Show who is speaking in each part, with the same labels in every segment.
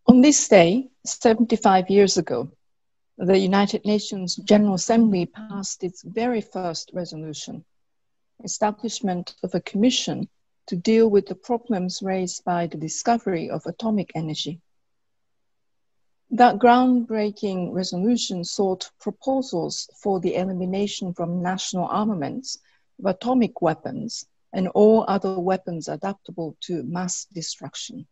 Speaker 1: On this day, 75 years ago, the United Nations General Assembly passed its very first resolution, establishment of a commission to deal with the problems raised by the discovery of atomic energy. That groundbreaking resolution sought proposals for the elimination from national armaments of atomic weapons and all other weapons adaptable to mass destruction.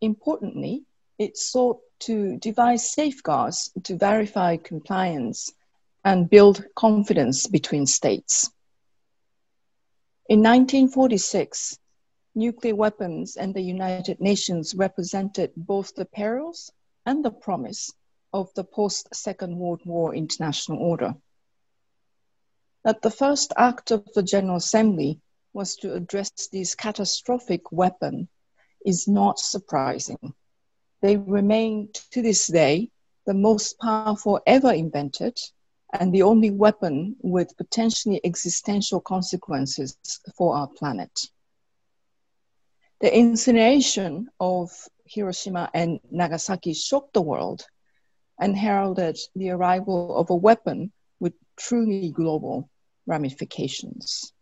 Speaker 1: Importantly, it sought to devise safeguards to verify compliance and build confidence between states. In 1946, nuclear weapons and the United Nations represented both the perils and the promise of the post-Second World War international order. That the first act of the General Assembly was to address this catastrophic weapon is not surprising. They remain to this day the most powerful ever invented and the only weapon with potentially existential consequences for our planet. The incineration of Hiroshima and Nagasaki shocked the world and heralded the arrival of a weapon with truly global ramifications.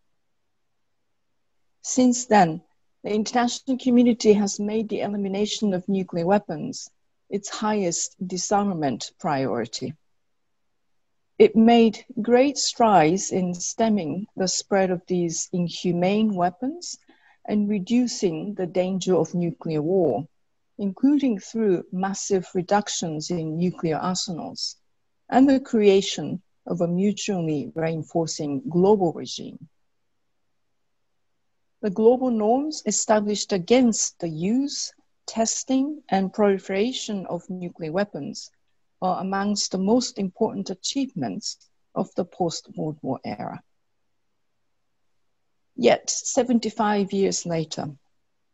Speaker 1: Since then, the international community has made the elimination of nuclear weapons its highest disarmament priority. It made great strides in stemming the spread of these inhumane weapons and reducing the danger of nuclear war, including through massive reductions in nuclear arsenals and the creation of a mutually reinforcing global regime. The global norms established against the use, testing, and proliferation of nuclear weapons are amongst the most important achievements of the post-World War era. Yet, 75 years later,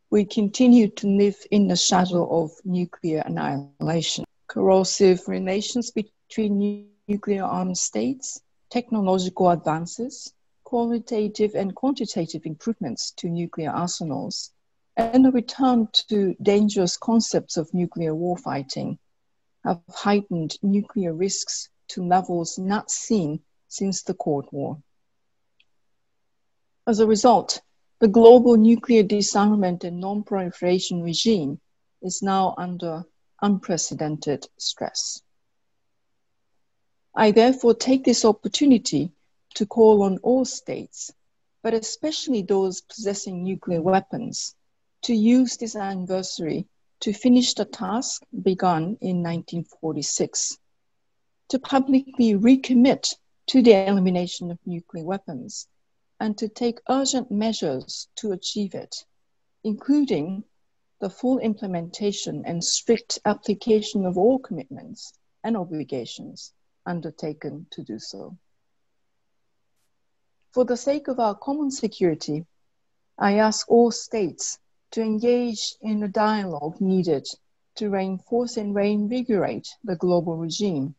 Speaker 1: we continue to live in the shadow of nuclear annihilation. Corrosive relations between nuclear armed states, technological advances, qualitative and quantitative improvements to nuclear arsenals, and a return to dangerous concepts of nuclear warfighting have heightened nuclear risks to levels not seen since the Cold War. As a result, the global nuclear disarmament and non-proliferation regime is now under unprecedented stress. I therefore take this opportunity to call on all states, but especially those possessing nuclear weapons, to use this anniversary to finish the task begun in 1946, to publicly recommit to the elimination of nuclear weapons and to take urgent measures to achieve it, including the full implementation and strict application of all commitments and obligations undertaken to do so. For the sake of our common security, I ask all states to engage in the dialogue needed to reinforce and reinvigorate the global regime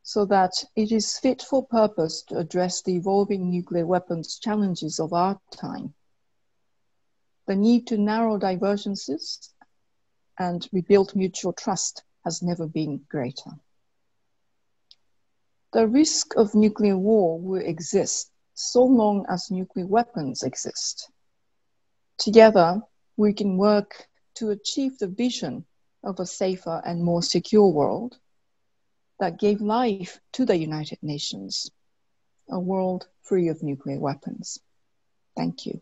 Speaker 1: so that it is fit for purpose to address the evolving nuclear weapons challenges of our time. The need to narrow divergences and rebuild mutual trust has never been greater. The risk of nuclear war will exist so long as nuclear weapons exist. Together, we can work to achieve the vision of a safer and more secure world that gave life to the United Nations, a world free of nuclear weapons. Thank you.